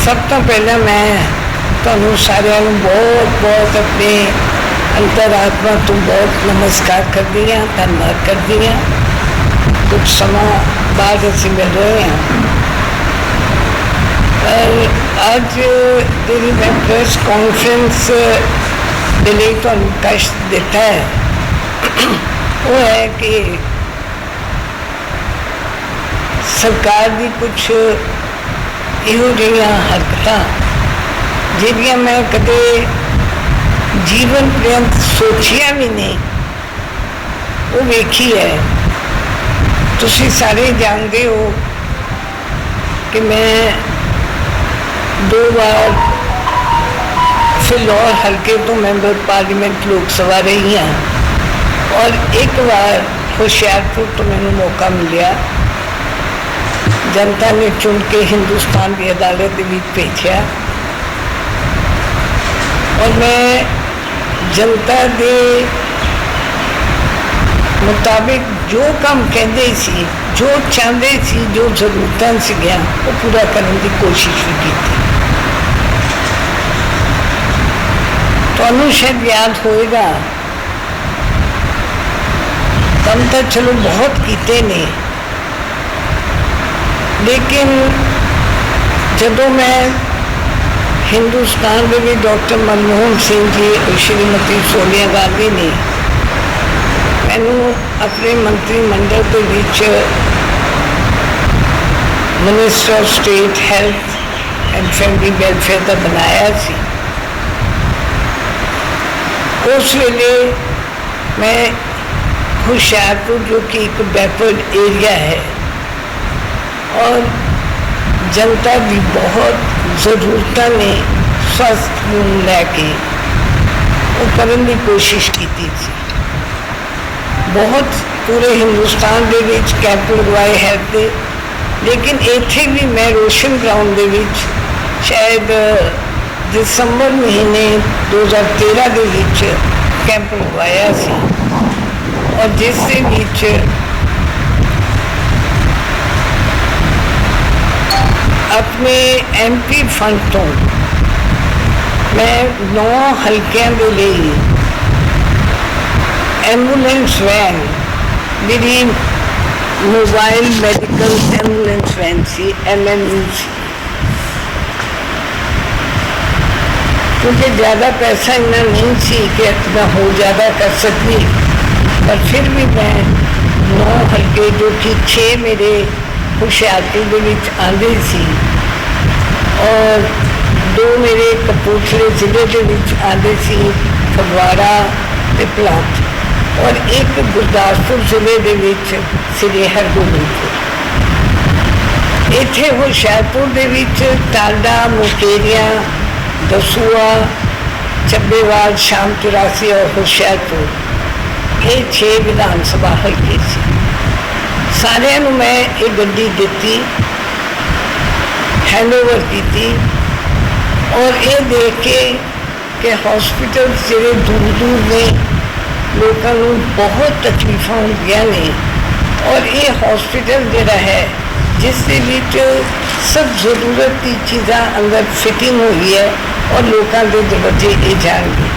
सब तो पहले मैं तुहानू सारिਆਂ ਨੂੰ बहुत बहुत अपने अंतरात्मा तो बहुत नमस्कार करती हाँ, धन्यवाद करती हाँ। कुछ समय बाद असीं मिल रहे हैं पर अज जी मैं प्रेस कॉन्फ्रेंस के लिए तुहानू कष्ट दिता है वो है कि सरकार की कुछ इहो जिहियां हरकतां जिहड़ियां मैं कदे जीवन पर्यंत सोचिया भी नहीं, वो वेखी है। तुसीं सारे जानते हो कि मैं 2 बार फिलौर हल्के तो मैंबर पार्लीमेंट लोक सभा रही हाँ और एक बार होशियारपुर तो मैंने मौका मिलिया, जनता ने चुन के हिंदुस्तान की अदालत में भेजा और मैं जनता के मुताबिक जो काम कहते सी, जो चाहते सी, जो जरूरत सी वो पूरा करने की कोशिश भी की। तो शायद याद होएगा कम तो चलो बहुत किए ने, लेकिन जदों मैं हिंदुस्तान में भी डॉक्टर मनमोहन सिंह जी और श्रीमती सोनिया गांधी ने मैनू अपने मंत्रिमंडल के विच minister of state health and family welfare का बनाया सी। उस वेले मैं होशियारपुर जो कि एक बैकवर्ड एरिया है और जनता की बहुत जरूरत ने स्वास्थ्य को लैके वो करने की कोशिश की थी। बहुत पूरे हिंदुस्तान के विच कैंप लगवाए है थे, लेकिन इत्थे भी मैं रोशन ग्राउंड के विच शायद दिसंबर महीने 2013 के विच कैंप लगवाया सी और जिस दे विच अपने MP फंड तो मैं 9 हल्कियां के लिए एंबूलेंस वैन मेरी मोबाइल मेडिकल एंबूलेंस वैन सी MMU सी, क्योंकि ज़्यादा पैसा इतना नहीं सी कि इतना हो ज़्यादा कर सकती, पर फिर भी मैं 9 हल्के जो कि 6 मेरे होशियारपुर के आते सी और 2 मेरे कपूरथले जिले के आते सी, फगवाड़ा ते पलाट, और एक गुरदासपुर जिले के श्री हरगोबिंदपुर। इत्थे होशियारपुर के टांडा, मुकेरिया, दसूआ, ਚੱਬੇਵਾਲ, शाम 84 और होशियारपुर, ये 6 विधान सभा हल्के सी। सारिਆਂ ਨੂੰ मैं ये गड्डी दी, हैंडओवर की और ये देख के कि हॉस्पिटल जो दूर दूर ने लोगों को बहुत तकलीफ होंदियां ने और ये हॉस्पिटल जोड़ा है जिसके विच सब जरूरत की चीज़ा अंदर फिटिंग हुई है और लोगों के दरवाजे ये जाएंगे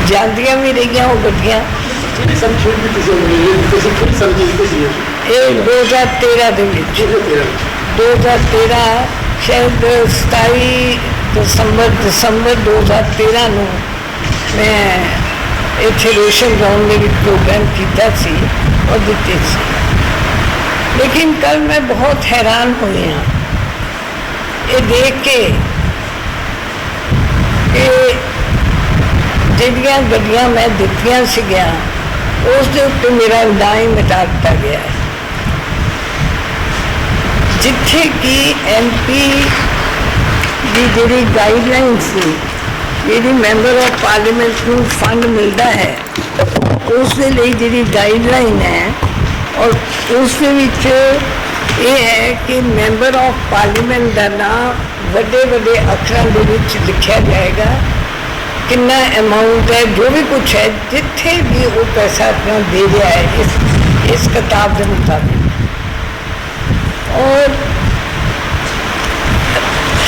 जांदियां भी रही वो गड्डियां। ये 2013 2013 शायद 27 दिसंबर 2013 में मैं इतने रोशन ग्राउंड में प्रोग्राम किया और दिते सी। लेकिन कल मैं बहुत हैरान हुई हाँ ये देख के जिहड़ियां गड्डियां मैं दित्तियां सीगियां उस दे उत्ते मेरा नाम ही मिटा दिता गया है, जिथे कि MP की जिहड़ी गाइडलाइन सी, जिहड़ी मैंबर ऑफ पार्लीमेंट को फंड मिलता है उस दे लई जिहड़ी गाइडलाइन है और उस दे विच ये है कि मैंबर ऑफ पार्लीमेंट का नाम वड्डे वड्डे अक्षरों के विच लिखा जाएगा, कितना अमाउंट है, जो भी कुछ है, जिथे भी वो पैसा अपना दे रहा है इस किताब के मुताबिक। और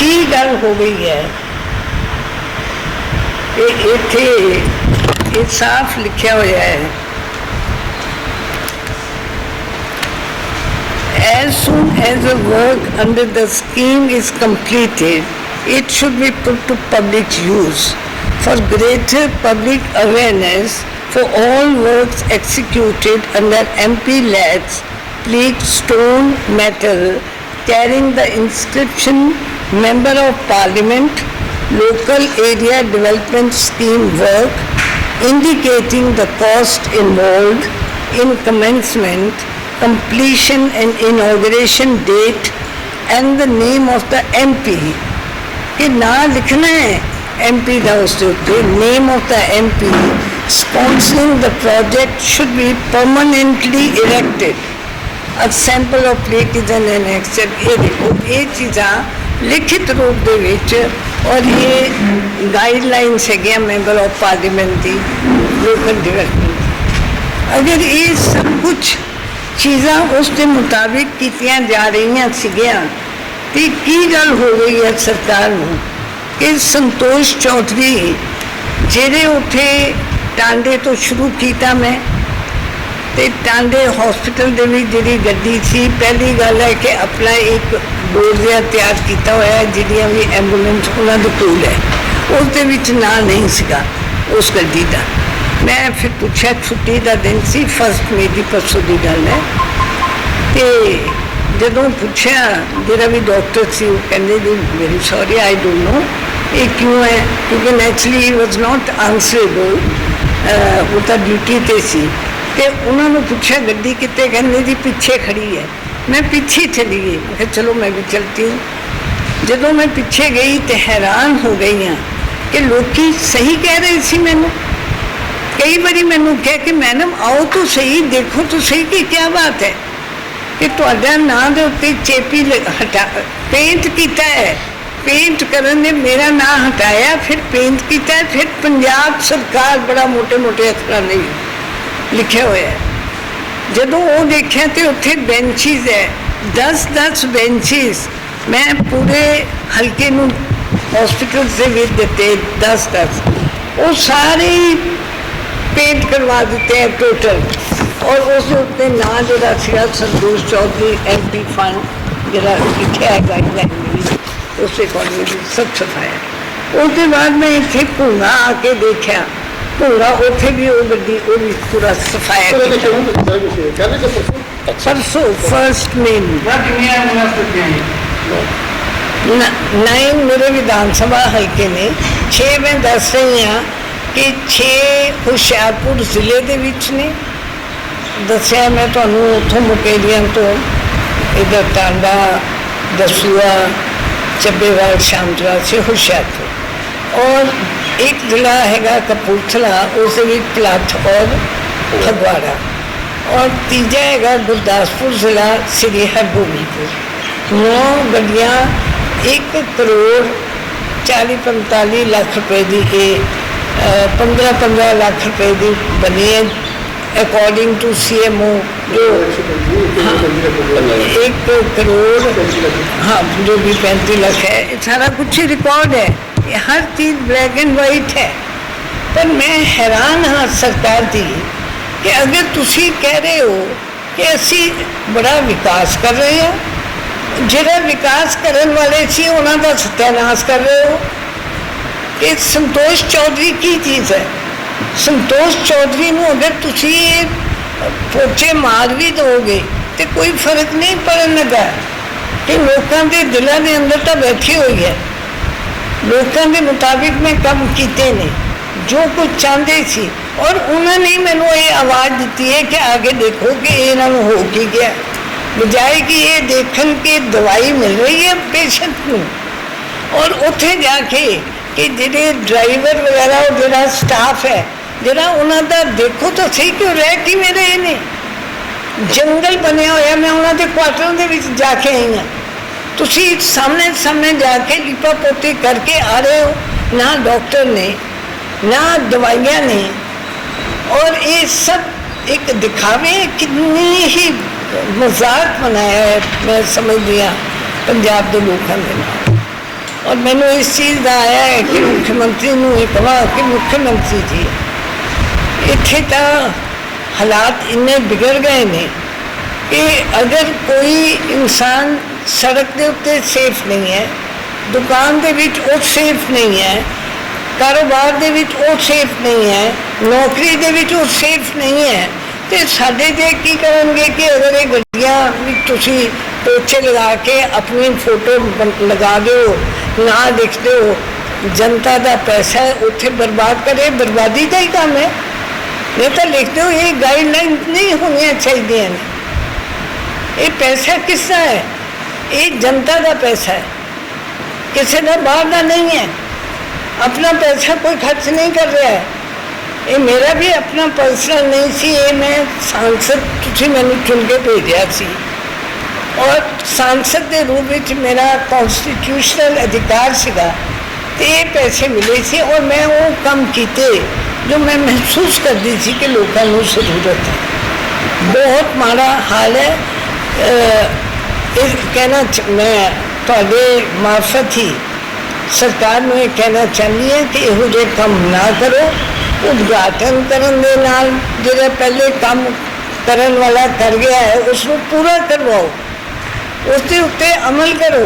की गल हो गई है इत्थे ये साफ लिखा हुआ है, as soon as the work under the scheme is completed, it should be put to public use for greater public awareness. For all works executed under MP Lads, plate, stone, metal, carrying the inscription Member of Parliament, Local Area Development Scheme work, indicating the cost involved in commencement, completion and inauguration date and the name of the MP. कि ना लिखना है MP का उसके ऊपर, name of the MP, sponsoring the project should be permanently erected. A sample of plate is an annexure. ये देखो ये चीज़ां लिखित रूप दे विच और ये गाइडलाइंस है मैंबर ऑफ पार्लीमेंट की लोकल डेवलपमेंट। अगर ये सब कुछ चीज़ां उसके मुताबिक कीतियां जा रही सीगियां तो की गल हो गई है सरकार नूं कि संतोष चौधरी ਜਿਹੜੇ ਉੱਥੇ टांडे तो शुरू किया मैं तो टांडे हॉस्पिटल ਦੇ ਵਿੱਚ ਜਿਹੜੀ ਗੱਡੀ ਸੀ ਪਹਿਲੀ ਗੱਲ है कि अपना एक बोर्ड जिहा तैयार किया होया ਜਿਹੜੀਆਂ भी एंबूलेंस उन्होंने कोल है उसके विच ना नहीं सीगा उस गड्डी का। मैं फिर पूछा छुट्टी का दिन सी 1 मई की परसों की गल है तो जदों पूछा जोड़ा भी डॉक्टर से वो कहते जी very sorry I don't know ये क्यों है क्योंकि नैचुरली ही वॉज नॉट आंसरेबल वो तो ड्यूटी पर सी तो उन्होंने पूछा गड्डी कितने कहते जी पीछे खड़ी है। मैं पीछे चली गई मैं चलो मैं भी चलती हूँ। जदों मैं पीछे गई तो हैरान हो गई हाँ कि लोग सही कह रहे थे मैनू। कई बारी मैनू कह कि मैडम आओ तो सही देखो तो सही कि क्या बात है कि तुहाडा नाम के उत्ते चेपी हटा पेंट किया है, पेंट करन ने मेरा नाम हटाया फिर पेंट किया है, फिर पंजाब सरकार बड़ा मोटे मोटे अक्षरों में लिखा हुआ है। जदों वो देखा तो उत्थे बेंचिज है 10-10 बेंचिज मैं पूरे हल्के नूं हॉस्पिटल से भी दिते 10-10 वो सारे पेंट करवा देते हैं टोटल और उस उत्ते ना जोड़ा सीगा संतोष चौधरी MP फंड जोड़ा लिखा है गाइडलाइन में उस अकॉर्डिंग सब सफाया। उसके बाद मैं इतने भूंगा आके देखा भूंगा उत्थे भी वो गड्डी वो भी पूरा सफाया परसों 1 मई नहीं मेरे विधानसभा हल्के ने 6 मैं दस रही हाँ कि 6 हुशियारपुर जिले के विच ने दसिया मैं तुहानूं उत्थों मुकेरियां तो इधर टांडा दसूआ ਚੱਬੇਵਾਲ शामचरा से हुशियारपुर और एक जिला है कपूरथला उस प्लाथ और फगवाड़ा और तीजा है गुरदासपुर जिला श्री हरगोबिंदपुर। 9 गड्डियाँ 1 करोड़ 40-45 लाख रुपए की 15-15 लाख रुपए की बनी है अकॉर्डिंग टू CMO जो 1 करोड़ हाँ जो भी 35 लाख है सारा कुछ ही रिकॉर्ड है ये हर चीज़ ब्लैक एंड वाइट है। पर मैं हैरान हाँ सरकार की कि अगर तुसी कह रहे हो कि असी बड़ा विकास कर रहे हैं जिहड़ा विकास करने वाले सी उन्हां दा सत्यानाश कर रहे हो कि संतोष चौधरी की चीज़ है। संतोष चौधरी नूं अगर तुसी पोचे मार भी दोगे तो कोई फर्क नहीं पड़न लगा कि लोगों के दिलों के अंदर तो बैठी हुई है। लोगों के मुताबिक मैं काम किए ने जो कुछ चाहते सी और उन्होंने मैनू ये आवाज़ दी है कि आगे देखो कि इन्हों हो की गया बजाय कि ये देखन के दवाई मिल रही है पेशेंट को और उत्थे जाके कि जिहड़े ड्राइवर वगैरह और जिहड़ा स्टाफ है जिहड़ा उन्हों का देखो तो सही क्यों रह किवें रहे ने जंगल बनया होया। मैं उन्होंने क्वार्टर के विच जाके आई हाँ तुसी सामने सामने जाके लिपा पोती करके आ रहे हो ना डॉक्टर ने ना दवाइयाँ ने और ये सब एक दिखावे कितनी ही मजाक बनाया है। मैं समझ लिया पंजाब के लोगों के नाल और मैंने इस चीज़ का आया है कि मुख्यमंत्री ਨੂੰ ਇਹ ਕਹਾਂ कि मुख्यमंत्री जी ਇੱਥੇ ਤਾਂ हालात इन्ने बिगड़ गए ने कि अगर कोई इंसान सड़क के उत्ते सेफ नहीं है, दुकान के विच वो सेफ नहीं है, कारोबार के विच वो सेफ नहीं है, नौकरी के विच वो सेफ नहीं है, तो साडे जे की करेंगे कि अगर ये गड्डियां तुसी पोछे लगा के अपनी फोटो लगा दो, ना लिख दो, जनता का पैसा उत्थे बर्बाद करे, बर्बादी का ही काम है। नहीं तो लिख दो ये गाइडलाइन नहीं होनी चाहिए। ये पैसा किसका है? ये जनता का पैसा है, किसी का बाहर का नहीं है। अपना पैसा कोई खर्च नहीं कर रहा है। ये मेरा भी अपना पर्सनल नहीं सी, ये मैं सांसद तुझे मैंने चुन के भेजा सी और सांसद के रूप में मेरा कॉन्स्टिट्यूशनल अधिकार सीगा तो ये पैसे मिले सी और मैं वो काम किए जो मैं महसूस करती थी कि लोगों को जरूरत है। बहुत माड़ा हाल है। कहना मैं थोड़े मार्फत ही सरकार में कहना चाहती है कि यहो जे काम ना करो, उद्घाटन करन दे नाल जिहड़ा पहले काम करन वाला कर गया है उसको पूरा करवाओ, उसके उत्ते अमल करो,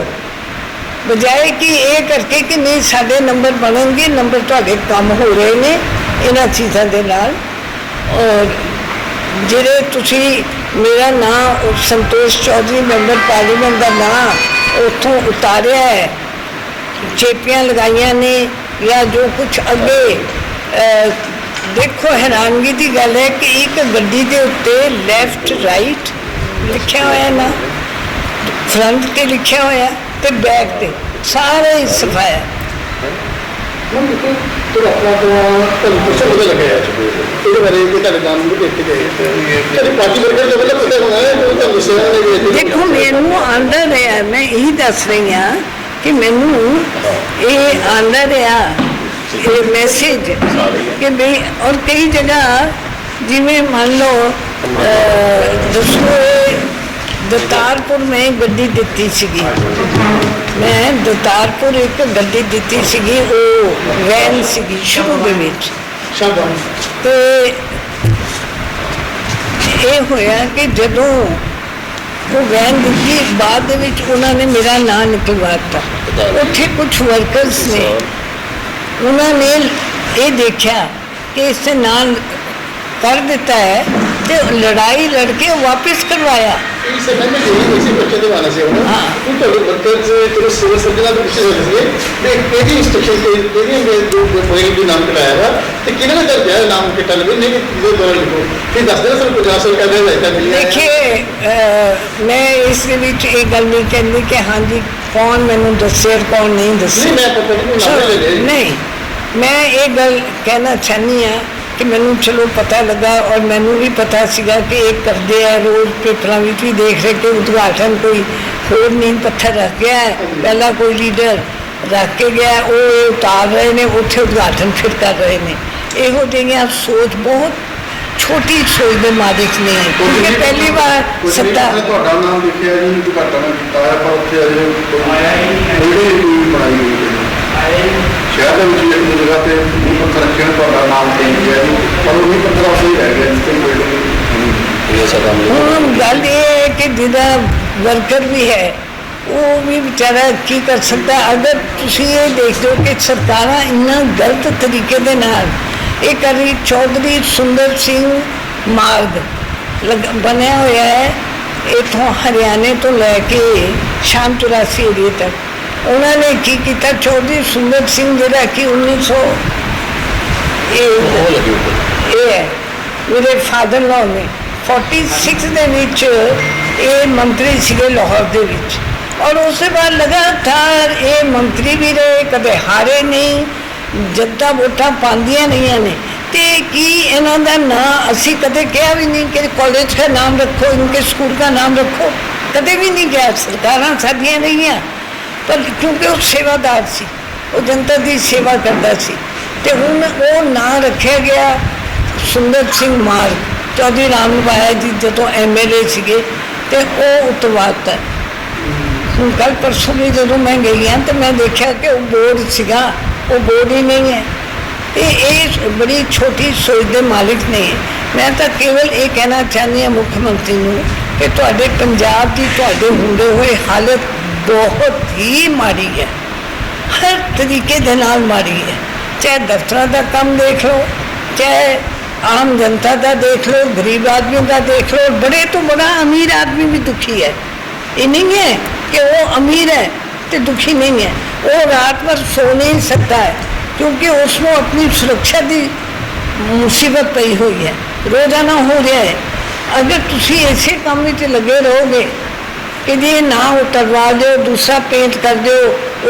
बजाय कि ये करके कि नहीं साढ़े नंबर बनेंगे, नंबर थोड़े कम हो रहे हैं इन्हां चीज़ों के नाल। और जिहड़े तुसी मेरा नाम संतोष चौधरी मैंबर पार्लीमेंट का नाम उतों उतारिया है, चेपियां लगाइया ने या जो कुछ अगे देखो हैरानगी की गल है कि एक गड्डी के उत्ते लैफ्ट राइट लिखा होया ना, फ्रंट ते लिखा होया ते बैक ते सारे ही सफाया। देखो मैनू आंदा रहा, मैं यही दस रही हाँ कि मैनू ये आंदा रहा ये मैसेज कि भाई, और कई जगह जिमें मान लो दसो दतारपुर में गड्डी दिती सीगी, मैं दतारपुर एक गड्डी दिती सीगी, वो वैन सीगी शुरू के विच तो ये होया कि जदों वो वैन दी बाद उन्होंने मेरा नाम निकलवाता, उत्थे कुछ वर्कर्स ने उन्होंने ये देखा कि इससे नाम कर देता है तो लड़ाई लड़के वापस करवाया। देखिए मैं इस एक गल नहीं कहती कि हाँ जी कौन मैनू दसे कौन नहीं दसे, नहीं मैं ये गल कहना चाहनी हाँ कि मैनू चलो पता लगा और मैनू भी पता सीगा कि एक करते हैं रोज़ पेपरों में भी देख रहे कि उद्घाटन कोई होर नींद पत्थर रख गया है, पहला कोई लीडर रख के गया वो उतार रहे हैं, उत्थे उद्घाटन फिर कर रहे हैं। यहो जिहियां सोच बहुत छोटी सोच के मालिक ने, क्योंकि पहली बार सत्ता गल ये है कि जिहदा वर्कर भी है वो भी बेचारा की कर सकता। अगर तुसी ये देख दो कि सरकार इन्ना गलत तरीके दे नाल ये कर रही, चौधरी सुंदर सिंह मार्ग बनया होया है इतों हरियाणे तो लैके शाम 84 एरिए तक, उन्होंने की किया चौधरी सुंदर सिंह जिहड़ा कि 1900 मेरे फादर लॉ ने 46 ਦੇ ਵਿੱਚ ਇਹ ਮੰਤਰੀ ਸੀਗੇ ਲਾਹੌਰ ਦੇ ਵਿੱਚ और उसके बाद लगातार ये मंत्री भी रहे, कदे हारे नहीं, जद्दा वोटा पांदियां नहीं ने तो की इन्हों का नाम असी कदे कहा भी नहीं कि कॉलेज का नाम रखो, इनके स्कूल का नाम रखो, कदे भी नहीं कहा। सरकार सादियां नहीं हैं पर क्योंकि वो सेवादार सी, वो जनता की सेवा करता सी ते हुण वो नाम रखा गया सुंदर सिंह मार्ग। चौधरी राम निभाया जी जो MLA सीगे ते वो उतवाता ਹੁਣ ਕੱਲ परसों भी ਜਦੋਂ मैं गई हाँ तो मैं देखा कि वो बोर्ड सीगा वो बोर्ड ही नहीं है। ये बड़ी छोटी सोच के मालिक ने। मैं तो केवल ये कहना चाहती हाँ मुख्यमंत्री नूं कि तुहाडे पंजाब की तुहाडे हुंदे होए हालत बहुत ही माड़ी है, हर तरीके दे नाल माड़ी है। चाहे दफ्तरां दा काम देख लो, चाहे आम जनता का देख लो, गरीब आदमी का देख लो, बड़े तो बड़ा अमीर आदमी भी दुखी है। ये नहीं है कि वो अमीर है तो दुखी नहीं है, वो रात भर सो नहीं सकता है क्योंकि उसको अपनी सुरक्षा की मुसीबत पई हुई है, रोजाना हो रहा है। अगर तुसी ऐसे काम में लगे रहोगे कि जी ना उतरवा दो, दूसरा पेंट कर दो,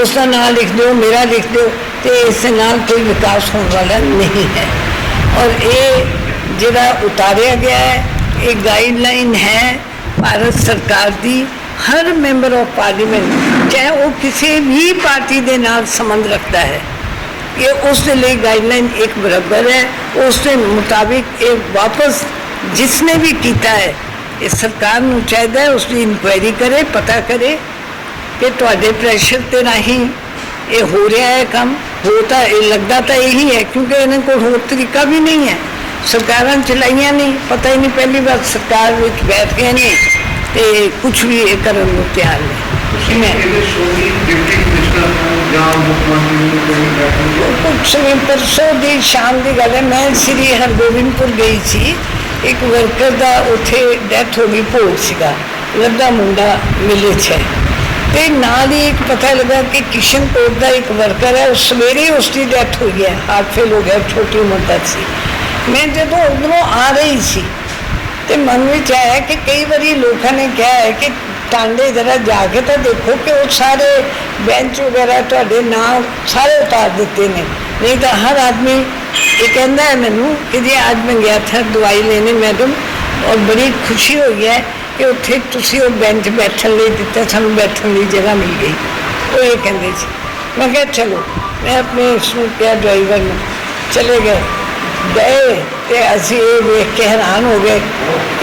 उसका नाम लिख दो, मेरा लिख दो, तो इससे नाल कोई विकास होने वाला नहीं है। और ये जिहड़ा उतारिया गया है, ये गाइडलाइन है भारत सरकार की। हर मैंबर ऑफ पार्लीमेंट चाहे वो किसी भी पार्टी के नाल संबंध रखता है, ये उसके लिए गाइडलाइन एक बराबर है। उसके मुताबिक ये वापस जिसने भी किया है, ये सरकार नूं चाहिए है उसकी इंक्वायरी करे, पता करे कि तुहाडे प्रैशर के राही ये हो रहा है काम। होता ये लगता तो यही है क्योंकि इन्हें कोई होर तरीका भी नहीं है। सरकारां चलाइया नहीं, पता ही नहीं, पहली बार सरकार विच बैठ गए ने तो कुछ भी करने को तैयार नहीं। कुछ समय परसों की शाम की गल है, मैं श्री हरगोबिंदपुर गई थी। एक वर्कर का उत्थे डैथ हो गई, भोग सीगा, लद्दा मुंडा मिले है। तो नाल ही एक पता लगा कि किशनकोट का एक वर्कर है, सवेरे उसकी डैथ हुई है, हार्ट फेल हो गया, छोटी उम्र का सी। मैं जो उधरों आ रही थी तो मन में आया कि कई बार लोगों ने कहा है कि टांडे जरा जाके तो देखो कि वो सारे बेंच वगैरह तुहाडे नाम सारे उतार देते हैं। नहीं तो हर आदमी ये कहता है मैनू कि जी आज मैं गया था दवाई लेने मैडम, और बड़ी खुशी हुई है कि उत्थे तुसी वो बेंच बैठन लिए दिता, सानू बैठन लिए जगह मिल गई। वो ये कहते थे। मैं क्या चलो, मैं अपने इसमें क्या ड्राइवर में चले गए तो असी ये देख के हैरान हो गए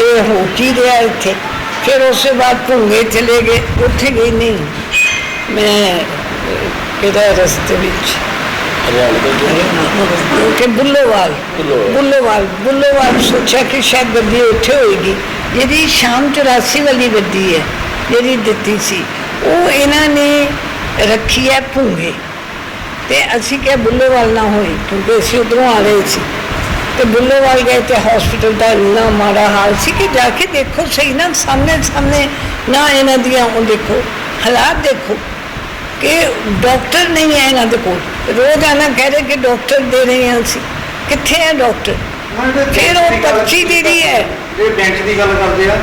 ये हो की रहा इत्थे। फिर उसके बाद भुंगे चले गए, उत्थे गई नहीं मैं किधर रस्ते के बुल्लोवाल सोचा कि शायद गड्डी उत्थे होएगी। जी शाम 84 वाली गड्डी है जी दिती सी, वो इन्होंने रखी है भुंगे। तो असी क्या बुल्लोवाल ना होई क्योंकि असी उधरों आ रहे थे। तो बुल्लोवाल गए तो हॉस्पिटल का इन्ना माड़ा हाल सी कि जाके देखो सही ना, सामने सामने ना इन्हों दियाँ देखो हालात, देखो कि डॉक्टर नहीं है इन्हों को। रोज आना कह रहे कि डॉक्टर दे रहे हैं असी, कित्थे है डॉक्टर? फिर वो पर्ची दे रही है। बेंच की गल करते हैं,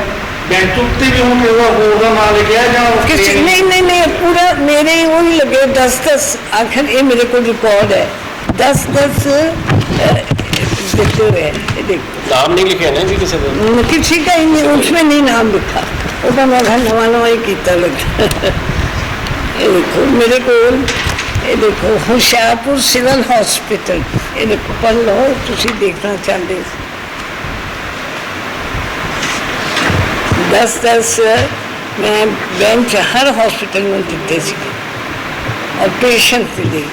बेंच उत्ते भी हम होर दा नाम लिखा जां नहीं पूरा मेरे वही लगे 10-10 आखिर ये मेरे को रिकॉर्ड है 10-10 देते हुए हैं। देखो नाम नहीं लिखे ना जी किसी का ही नहीं, उसमें नहीं नाम लिखा, वो तो मैं नवा ही किया लगा। ये देखो मेरे को, ये देखो होशियारपुर सिविल हॉस्पिटल, ये देखो पढ़ लो तुसी देखना चाहते। 10-10 मैं बेंच हर हॉस्पिटल में दिते सी और पेशेंट के लिए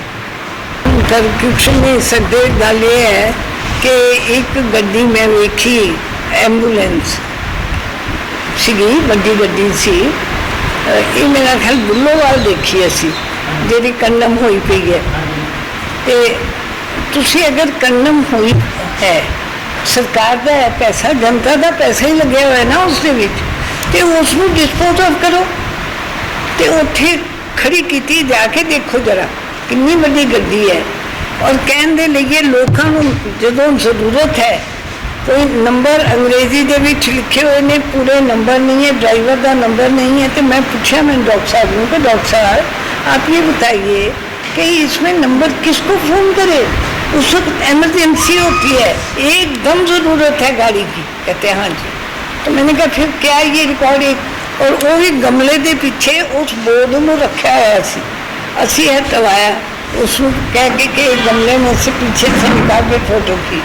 कर कुछ नहीं सकते। गल ये है कि एक गड्डी मैं वेखी एम्बूलेंस सी, वड्डी गड्डी सी, ये मेरा ख्याल बुल्लोवाल देखी असी जी कंडम हुई पई है। तो तुसी अगर कंडम हुई है, सरकार का है पैसा, जनता का पैसा ही लगे हुआ है ना उसके तो उसको डिस्पोज ऑफ करो। तो उत्थे खड़ी की जाके देखो जरा कितनी बड़ी गड्डी है। और कहने दे लिए लोगों को जो जरूरत है, कोई नंबर अंग्रेजी के लिखे हुए ने, पूरे नंबर नहीं है, ड्राइवर का नंबर नहीं है। तो मैं पूछा मैं डॉक्टर साहब हूँ कि डॉक्टर साहब आप ये बताइए कि इसमें नंबर किसको फ़ोन करे, उस वक्त एमरजेंसी होती है, एकदम ज़रूरत है गाड़ी की। कहते हैं हाँ जी। तो मैंने कहा फिर क्या ये रिकॉर्ड है? और वो भी गमले के पीछे उस बोर्ड में रखा है असी हटवाया, उसको कह के गमले में से पीछे से निकाल के फोटो की।